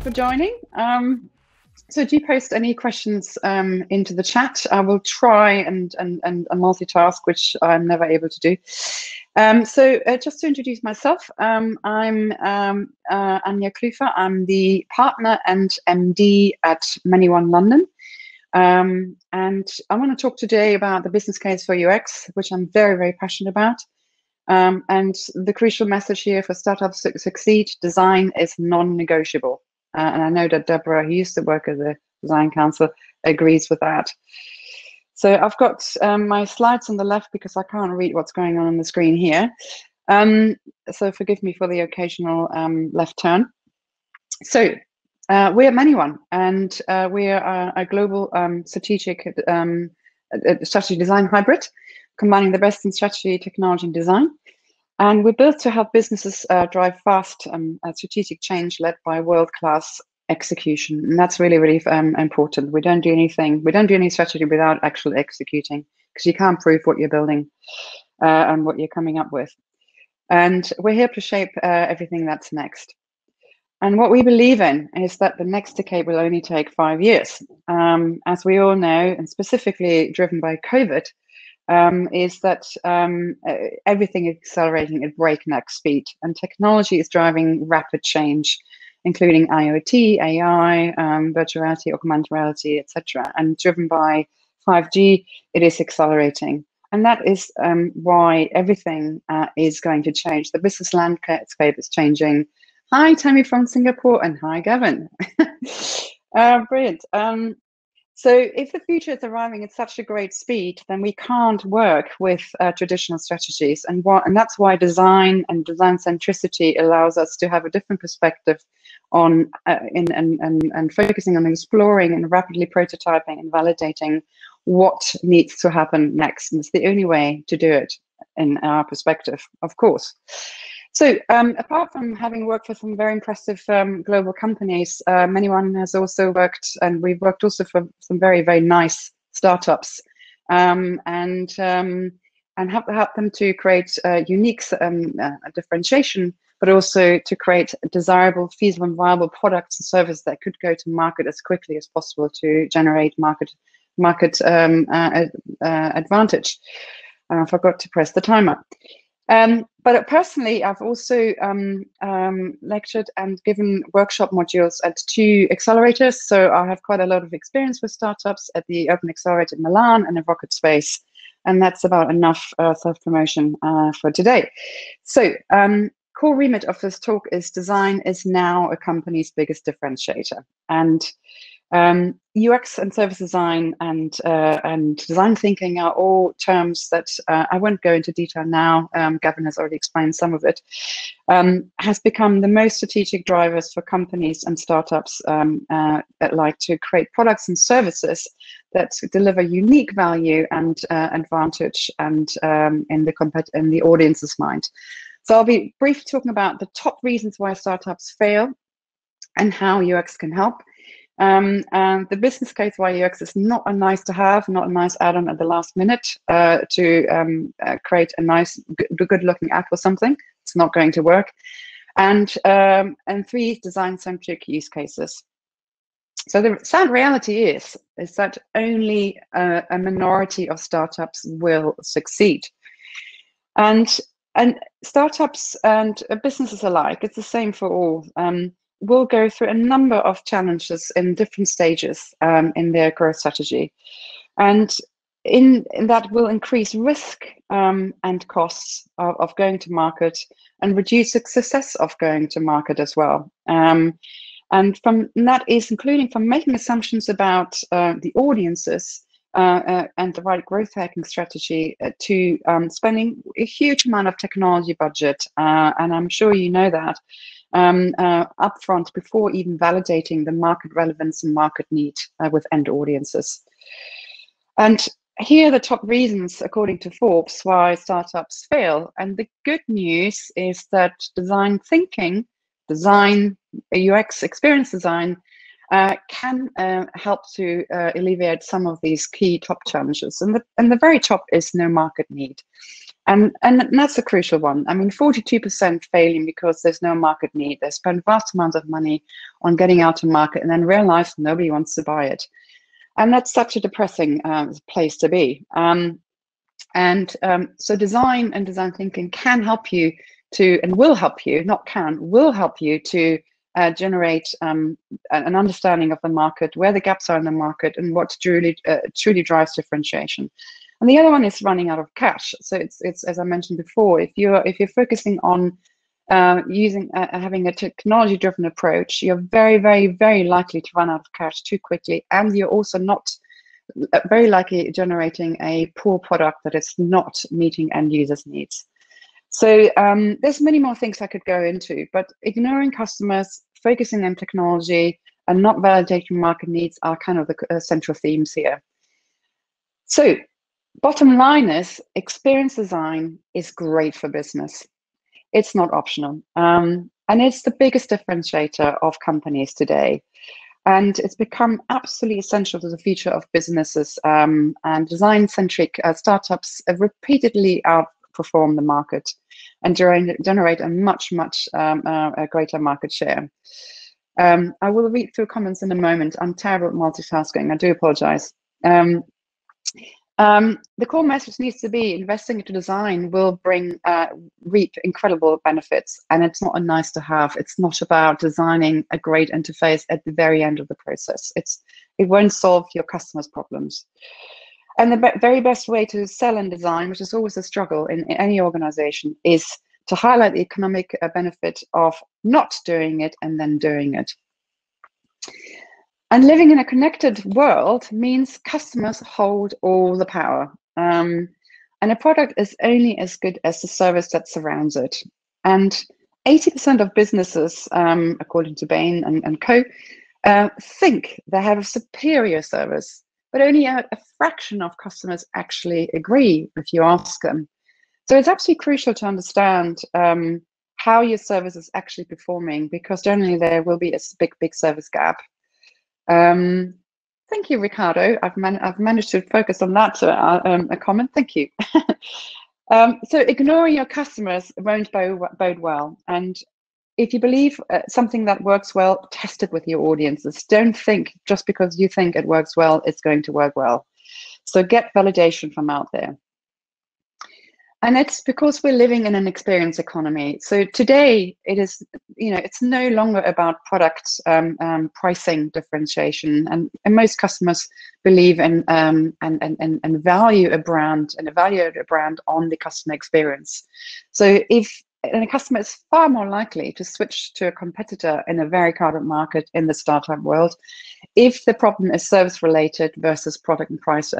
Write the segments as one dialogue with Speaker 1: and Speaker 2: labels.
Speaker 1: for joining. So do post any questions into the chat. I will try and multitask, which I'm never able to do. So just to introduce myself, I'm Anja Klüver. I'm the partner and MD at Manyone London. And I want to talk today about the business case for UX, which I'm very, very passionate about. And the crucial message here for startups to succeed, design is non-negotiable. And I know that Deborah, who used to work as a design council, agrees with that. So I've got my slides on the left because I can't read what's going on the screen here. So forgive me for the occasional left turn. So we're Manyone, and we are a global strategic strategy design hybrid, combining the best in strategy, technology, and design. And we're built to help businesses drive fast strategic change led by world-class execution. And that's really, really important. We don't do anything, we don't do any strategy without actually executing, because you can't prove what you're building and what you're coming up with. And we're here to shape everything that's next. And what we believe in is that the next decade will only take 5 years. As we all know, and specifically driven by COVID, is that everything is accelerating at breakneck speed, and technology is driving rapid change, including IoT, AI, virtual reality, augmented reality, etc. And driven by 5G, it is accelerating. And that is why everything is going to change. The business landscape is changing. Hi, Tammy from Singapore, and hi, Gavin. Brilliant. So if the future is arriving at such a great speed, then we can't work with traditional strategies. And that's why design and design centricity allows us to have a different perspective on and focusing on exploring and rapidly prototyping and validating what needs to happen next. And it's the only way to do it in our perspective, of course. So apart from having worked for some very impressive global companies, Manyone has also worked, and we've worked also for some very, very nice startups, and help them to create unique differentiation, but also to create desirable, feasible, and viable products and services that could go to market as quickly as possible to generate market advantage. I forgot to press the timer. But personally, I've also lectured and given workshop modules at 2 accelerators. So I have quite a lot of experience with startups at the Open Accelerator in Milan and in Rocket Space. And that's about enough self-promotion for today. So core remit of this talk is design is now a company's biggest differentiator. And UX and service design and design thinking are all terms that I won't go into detail now. Gavin has already explained some of it. Has become the most strategic drivers for companies and startups that like to create products and services that deliver unique value and advantage and in the audience's mind. So I'll be briefly talking about the top reasons why startups fail and how UX can help. And the business case why UX is not a nice to have, not a nice add-on at the last minute to create a nice, good-looking app or something. It's not going to work. And 3 design-centric use cases. So the sad reality is that only a minority of startups will succeed. And startups and businesses alike, it's the same for all. Will go through a number of challenges in different stages in their growth strategy. And in that will increase risk and costs of going to market and reduce the success of going to market as well. And that is including from making assumptions about the audiences and the right growth hacking strategy to spending a huge amount of technology budget. And I'm sure you know that. Upfront before even validating the market relevance and market need with end audiences. And here are the top reasons, according to Forbes, why startups fail. And the good news is that design thinking, design, UX experience design, can help to alleviate some of these key top challenges. And the very top is no market need. And that's a crucial one. I mean, 42% failing because there's no market need. They spend vast amounts of money on getting out to market and then realize nobody wants to buy it. And that's such a depressing place to be. So design and design thinking can help you to, and will help you, not can, will help you to generate an understanding of the market, where the gaps are in the market, and what truly drives differentiation. And the other one is running out of cash. So it's as I mentioned before, if you're focusing on having a technology-driven approach, you're very, very, very likely to run out of cash too quickly, and you're also not very likely generating a poor product that is not meeting end users' needs. So there's many more things I could go into, but ignoring customers, focusing on technology, and not validating market needs are kind of the central themes here. So bottom line is, experience design is great for business. It's not optional. And it's the biggest differentiator of companies today. And it's become absolutely essential to the future of businesses, and design-centric startups have repeatedly outperformed the market and generate a much a greater market share. I will read through comments in a moment. I'm terrible at multitasking. I do apologize. The core message needs to be investing into design will reap incredible benefits, and it's not a nice to have. It's not about designing a great interface at the very end of the process. It won't solve your customers' problems. And the very best way to sell and design, which is always a struggle in any organization, is to highlight the economic benefit of not doing it and then doing it. And living in a connected world means customers hold all the power. And a product is only as good as the service that surrounds it. And 80% of businesses, according to Bain and Co., think they have a superior service, but only a fraction of customers actually agree if you ask them. So it's absolutely crucial to understand how your service is actually performing, because generally there will be a big service gap. Thank you, Ricardo. I've managed to focus on that a comment. Thank you. So ignoring your customers won't bode well. And if you believe something that works well, test it with your audiences. Don't think just because you think it works well, it's going to work well. So get validation from out there. And it's because we're living in an experience economy. So today it is, it's no longer about product pricing differentiation, and most customers believe in and value a brand and evaluate a brand on the customer experience. So and a customer is far more likely to switch to a competitor in a very crowded market in the startup world if the problem is service related versus product and price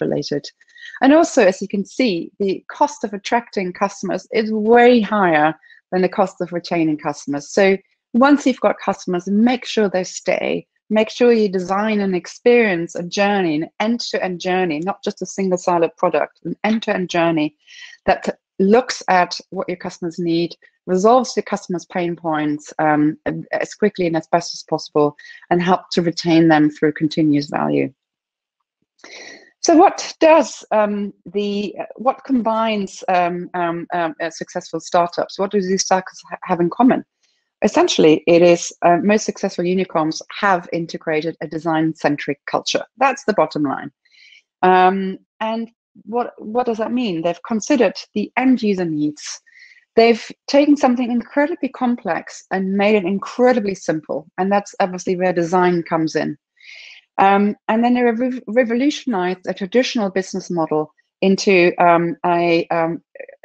Speaker 1: related. And also, as you can see, the cost of attracting customers is way higher than the cost of retaining customers. So once you've got customers, make sure they stay. Make sure you design an experience, a journey, an end-to-end journey, not just a single siloed product, an end-to-end journey that looks at what your customers need, resolves your customers' pain points as quickly and as best as possible, and help to retain them through continuous value. So what does what combines successful startups? What do these startups have in common? Essentially, it is most successful unicorns have integrated a design-centric culture. That's the bottom line. And what does that mean? They've considered the end user needs. They've taken something incredibly complex and made it incredibly simple. And that's obviously where design comes in. And then they revolutionized a traditional business model into a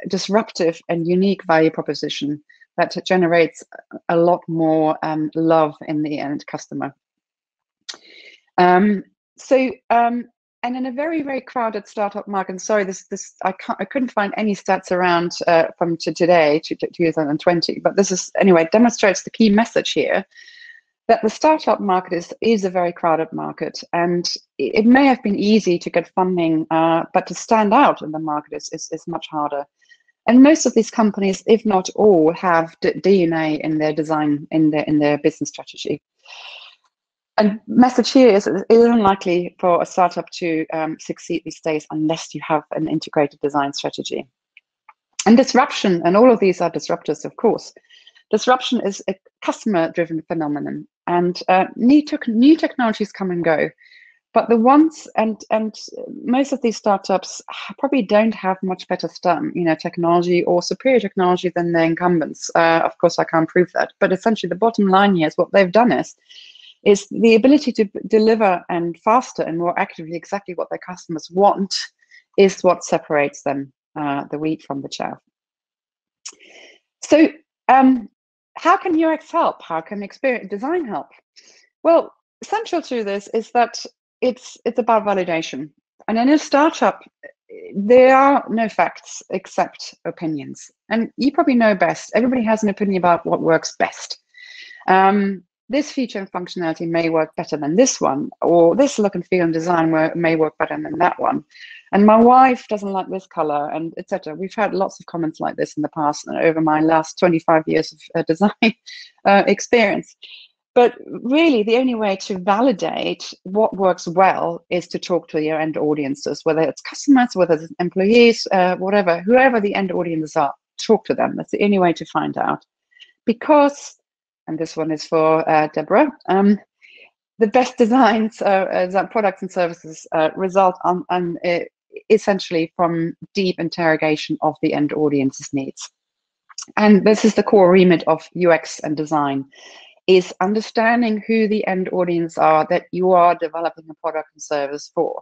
Speaker 1: disruptive and unique value proposition that generates a lot more love in the end customer. And in a very, very crowded startup market, and sorry, I couldn't find any stats around from today, 2020, but this is, anyway, demonstrates the key message here, that the startup market is a very crowded market, and it may have been easy to get funding, but to stand out in the market is much harder. And most of these companies, if not all, have DNA in their design, in their business strategy. And message here is it is unlikely for a startup to succeed these days unless you have an integrated design strategy. And disruption, and all of these are disruptors, of course. Disruption is a customer-driven phenomenon, and new technologies come and go. But the ones, and most of these startups probably don't have much better technology or superior technology than their incumbents. Of course, I can't prove that, but essentially the bottom line here is what they've done is the ability to deliver and faster and more accurately exactly what their customers want is what separates them, the wheat from the chaff. So how can UX help? How can experience design help? Well, central to this is that it's about validation. And in a startup, there are no facts except opinions. And you probably know best. Everybody has an opinion about what works best. This feature and functionality may work better than this one, or this look and feel and design may work better than that one. And my wife doesn't like this color, and etc. We've had lots of comments like this in the past over my last 25 years of design experience. But really, the only way to validate what works well is to talk to your end audiences, whether it's customers, whether it's employees, whatever, whoever the end audiences are, talk to them. That's the only way to find out. Because, and this one is for Deborah, the best designs, products and services result on essentially from deep interrogation of the end audience's needs. And this is the core remit of UX and design, is understanding who the end audience are that you are developing a product and service for.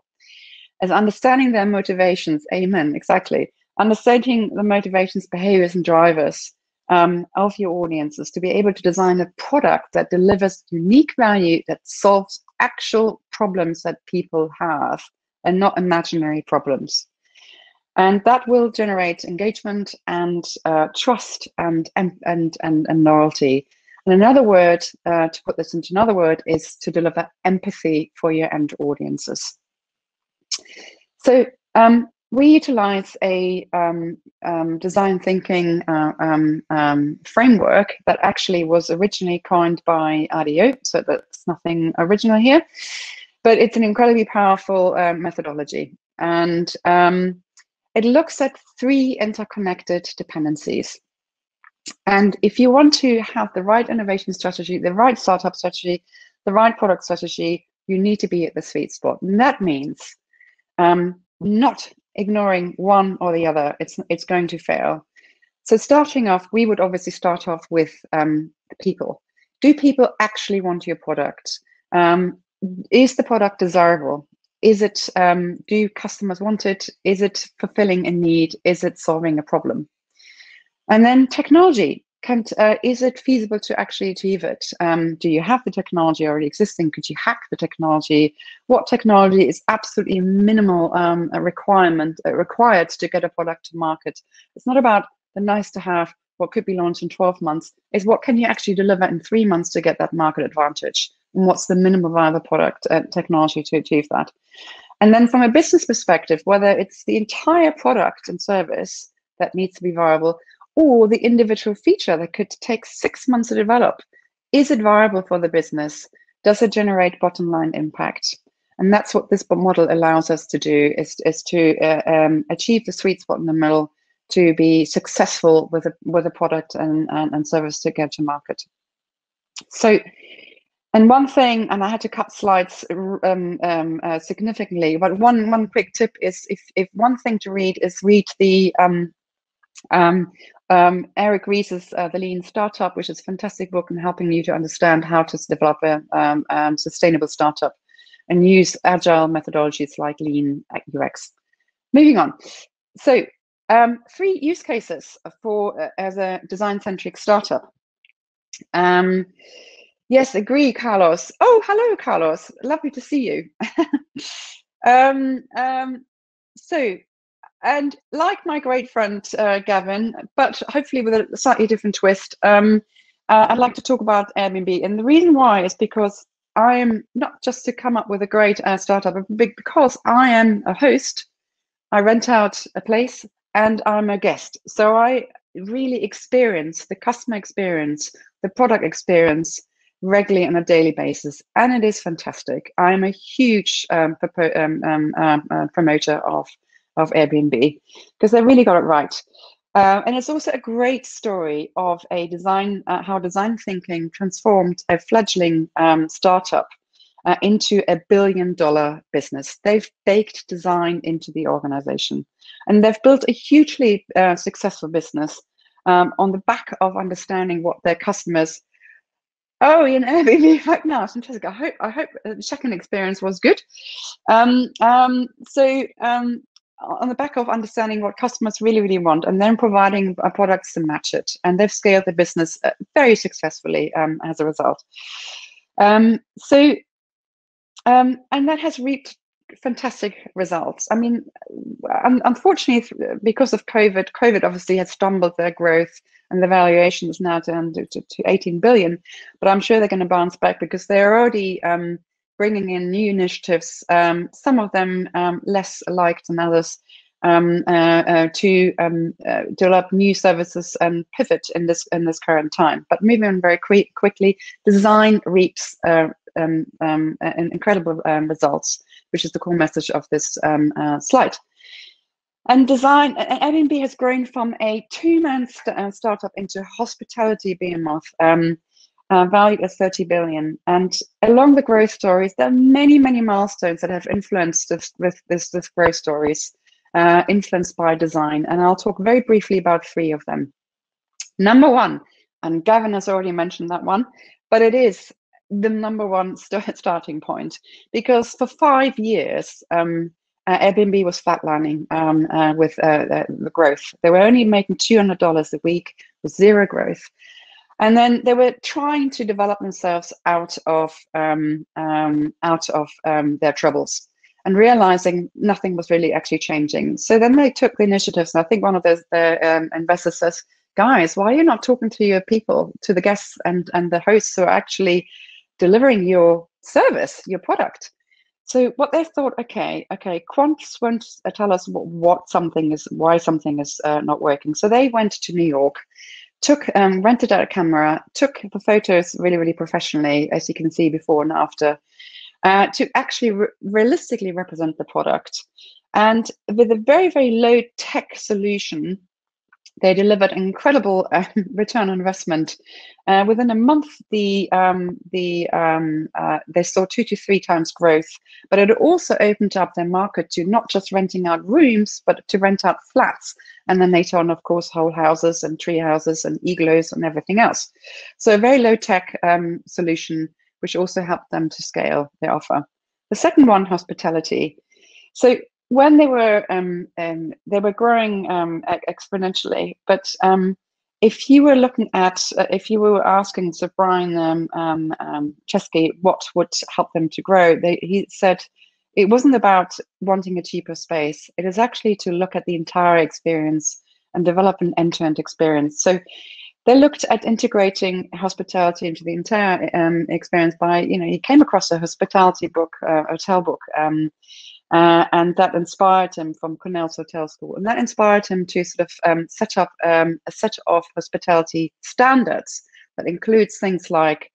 Speaker 1: As understanding their motivations, amen, exactly. Understanding the motivations, behaviors, and drivers of your audiences to be able to design a product that delivers unique value, that solves actual problems that people have and not imaginary problems. And that will generate engagement and trust and loyalty. And another word, to put this into another word, is to deliver empathy for your end audiences. So we utilize a design thinking framework that actually was originally coined by RDO, so that's nothing original here, but it's an incredibly powerful methodology. And it looks at 3 interconnected dependencies. And if you want to have the right innovation strategy, the right startup strategy, the right product strategy, you need to be at the sweet spot. And that means not ignoring one or the other. It's going to fail. So starting off, we would obviously start off with the people. Do people actually want your product? Is the product desirable? Is it, do customers want it? Is it fulfilling a need? Is it solving a problem? And then technology, is it feasible to actually achieve it? Do you have the technology already existing? Could you hack the technology? What technology is absolutely minimal required to get a product to market? It's not about the nice to have, what could be launched in 12 months, is what can you actually deliver in 3 months to get that market advantage? And what's the minimal viable product technology to achieve that? And then from a business perspective, whether it's the entire product and service that needs to be viable, or the individual feature that could take 6 months to develop, is it viable for the business? Does it generate bottom line impact? And that's what this model allows us to do, is to achieve the sweet spot in the middle, to be successful with a product and service to get to market. So, and one thing, and I had to cut slides significantly, but one quick tip is, if one thing to read is read the Eric Ries's The Lean Startup, which is a fantastic book in helping you to understand how to develop a sustainable startup and use agile methodologies like Lean UX. Moving on. So 3 use cases for as a design-centric startup. Yes, agree, Carlos. Oh, hello, Carlos. Lovely to see you. So, and like my great friend Gavin, but hopefully with a slightly different twist, I'd like to talk about Airbnb. And the reason why is because I am not just to come up with a great startup, but because I am a host. I rent out a place and I'm a guest. So I really experience the customer experience, the product experience regularly on a daily basis. And it is fantastic. I'm a huge promoter of Airbnb because they really got it right. And it's also a great story of a how design thinking transformed a fledgling startup into a billion-dollar business. They've baked design into the organization, and they've built a hugely successful business on the back of understanding what their customers. Oh, Airbnb right now. It's interesting. I hope the check-in experience was good. On the back of understanding what customers really, really want, and then providing products to match it, and they've scaled the business very successfully as a result. And that has reaped fantastic results. I mean, unfortunately, because of COVID obviously has stumbled their growth, and the valuation is now down to 18 billion. But I'm sure they're going to bounce back because they're already bringing in new initiatives, some of them less liked than others, to develop new services and pivot in this current time. But moving on very quickly, design reaps incredible results, which is the core message of this slide. And design, Airbnb has grown from a two-man startup into a hospitality behemoth, valued at 30 billion. And along the growth stories, there are many, many milestones that have influenced this growth stories, influenced by design. And I'll talk very briefly about three of them. Number one, and Gavin has already mentioned that one, but it is the number one starting point, because for 5 years, Airbnb was flatlining with the growth. They were only making $200 a week with zero growth. And then they were trying to develop themselves out of their troubles and realizing nothing was really actually changing. So then they took the initiatives, and I think one of the investors says, guys, why are you not talking to your people, to the guests and the hosts who are actually delivering your service, your product? So what they thought, okay, quants won't tell us what something is, why something is not working. So they went to New York, rented out a camera, took the photos really, really professionally, as you can see before and after, to actually realistically represent the product. And with a very, very low tech solution, they delivered an incredible return on investment. Within a month, they saw 2 to 3 times growth, but it also opened up their market to not just renting out rooms, but to rent out flats. And then later on, of course, whole houses and tree houses and igloos and everything else. So a very low tech solution, which also helped them to scale their offer. The second one, hospitality. So when they were growing exponentially, but if you were looking at, if you were asking Sir Brian Chesky what would help them to grow, he said it wasn't about wanting a cheaper space. It is actually to look at the entire experience and develop an end-to-end experience. So they looked at integrating hospitality into the entire experience by, he came across a hospitality book, hotel book, and that inspired him from Cornell's Hotel School. And that inspired him to sort of set up a set of hospitality standards that includes things like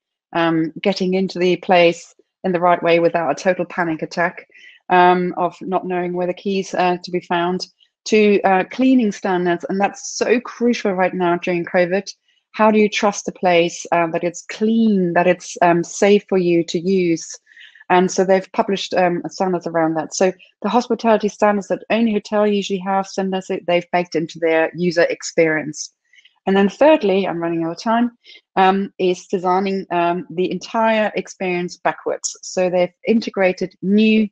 Speaker 1: getting into the place in the right way without a total panic attack, of not knowing where the keys are to be found, to cleaning standards. And that's so crucial right now during COVID. How do you trust a place that it's clean, that it's safe for you to use? And so they've published standards around that. So the hospitality standards that only hotel usually have, standards they've baked into their user experience. And then thirdly, I'm running out of time, is designing the entire experience backwards. So they've integrated new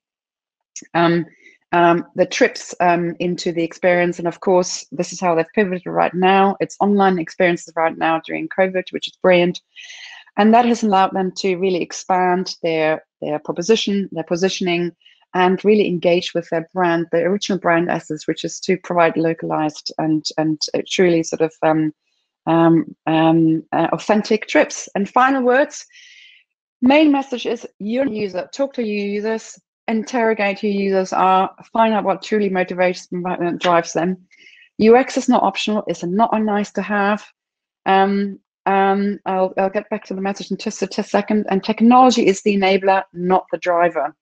Speaker 1: the trips into the experience. And of course, this is how they've pivoted right now. It's online experiences right now during COVID, which is brilliant. And that has allowed them to really expand their proposition, their positioning, and really engage with their brand, the original brand essence, which is to provide localized and truly sort of authentic trips. And final words, main message is you're a user, talk to your users, interrogate who users are, find out what truly motivates and drives them. UX is not optional, it's not a nice to have. I'll get back to the message in just a second. And technology is the enabler, not the driver.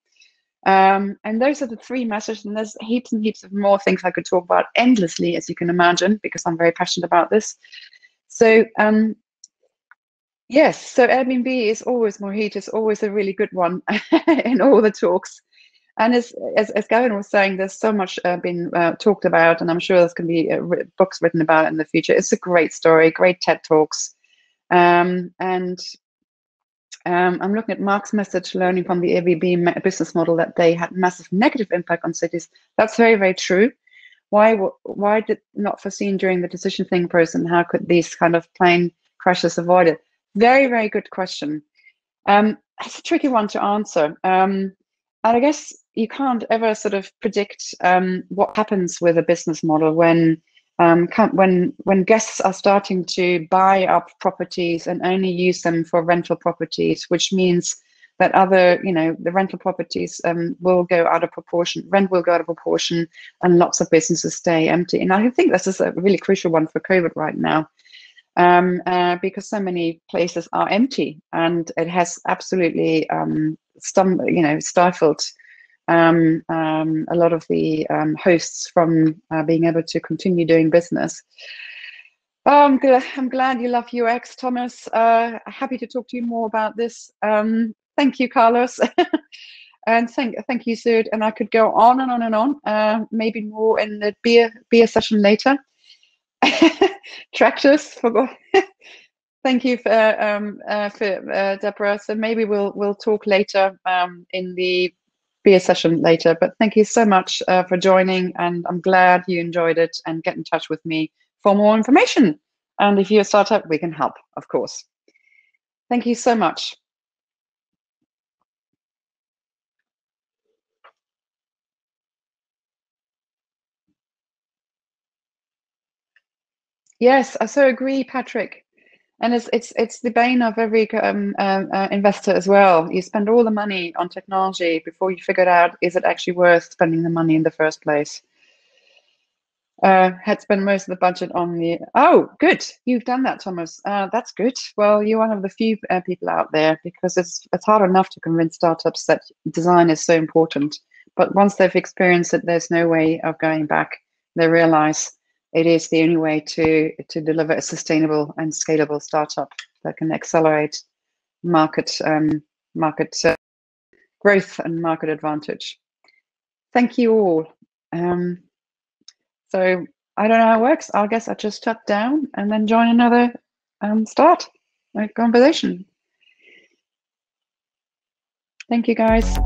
Speaker 1: And those are the three messages, and there's heaps and heaps of more things I could talk about endlessly, as you can imagine, because I'm very passionate about this. So yes, so Airbnb is always, Mohit is always a really good one in all the talks. And as Gavin was saying, there's so much been talked about, and I'm sure there's going to be books written about it in the future. It's a great story, great TED Talks. And I'm looking at Mark's message, learning from the Airbnb business model that they had massive negative impact on cities. That's very, very true. Why did not foreseen during the decision-making process, and how could these kind of plane crashes avoid it? Very, very good question. It's a tricky one to answer. And I guess you can't ever sort of predict what happens with a business model when guests are starting to buy up properties and only use them for rental properties, which means that other, the rental properties will go out of proportion, rent will go out of proportion, and lots of businesses stay empty. And I think this is a really crucial one for COVID right now. Because so many places are empty, and it has absolutely stifled a lot of the hosts from being able to continue doing business. I'm glad you love UX, Thomas. Happy to talk to you more about this. Thank you, Carlos. And thank you, Sud. And I could go on and on and on, maybe more in the beer session later. Tractors, thank you for Deborah. So maybe we'll talk later in the beer session later. But thank you so much for joining, and I'm glad you enjoyed it. And get in touch with me for more information. And if you're a startup, we can help, of course. Thank you so much. Yes, I so agree, Patrick. And it's the bane of every investor as well. You spend all the money on technology before you figure out, is it actually worth spending the money in the first place? Had spent most of the budget on the. Oh, good, you've done that, Thomas. That's good. Well, you're one of the few people out there, because it's hard enough to convince startups that design is so important. But once they've experienced it, there's no way of going back. They realize it is the only way to deliver a sustainable and scalable startup that can accelerate market growth and market advantage. Thank you all. So I don't know how it works. I guess I just shut down and then join another start conversation. Thank you, guys.